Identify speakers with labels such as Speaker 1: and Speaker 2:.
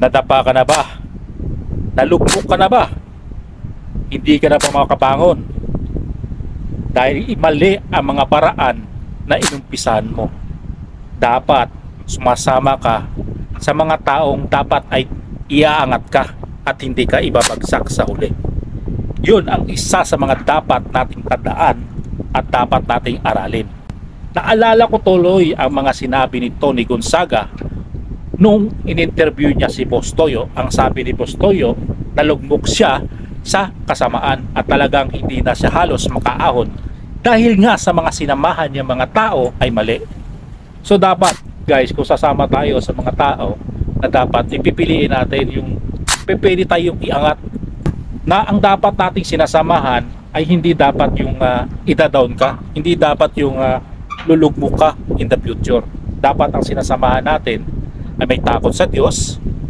Speaker 1: Nadapa ka na ba? Nalugmok ka na ba? Hindi ka na ba makabangon? Dahil mali ang mga paraan na inumpisan mo. Dapat sumasama ka sa mga taong dapat ay iaangat ka at hindi ka ibabagsak sa huli. Yun ang isa sa mga dapat nating tandaan at dapat nating aralin. Naalala ko tuloy ang mga sinabi ni Tony Gonzaga nung in-interview niya si Boss Toyo. Ang sabi ni Boss Toyo, nalugmok siya sa kasamaan at talagang hindi na siya halos makaahon dahil nga sa mga sinamahan niya mga tao ay mali. So dapat guys, kung sasama tayo sa mga tao na dapat ipipiliin natin yung pwede tayong iangat, na ang dapat nating sinasamahan ay hindi dapat yung ida-down ka, hindi dapat yung lulugmok ka in the future. Dapat ang sinasamahan natin ay may takot sa Diyos,